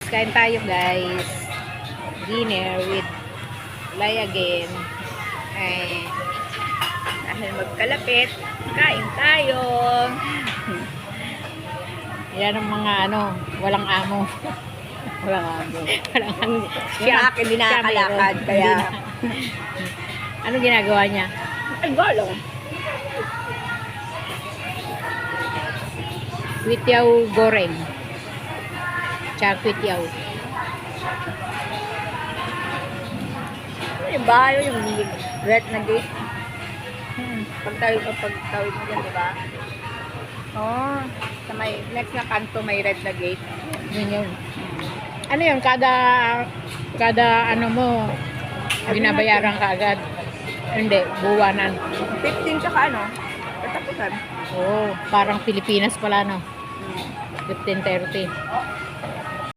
Kain tayo guys. Dinner with Lay again. Ay, dahil magkalapit, kain tayo. Yan ang mga walang amo. Wala nga amo. Walang amo. Yung akin, hindi nakakalakad, kaya... Anong ginagawa niya? Ay, galo. Kwitiyaw goreng. Tsaka kwitiyaw. Yung bahay, yung red na gate. Pagtawid mo dyan, di ba? Oh, sa may next na kanto may red na gate. Yun yun. Ano yun? Kada ano mo, binabayaran ka agad. Hindi, buwanan. 15 tsaka ano? Katapusan. Oo, parang Pilipinas pala, no? 15.30.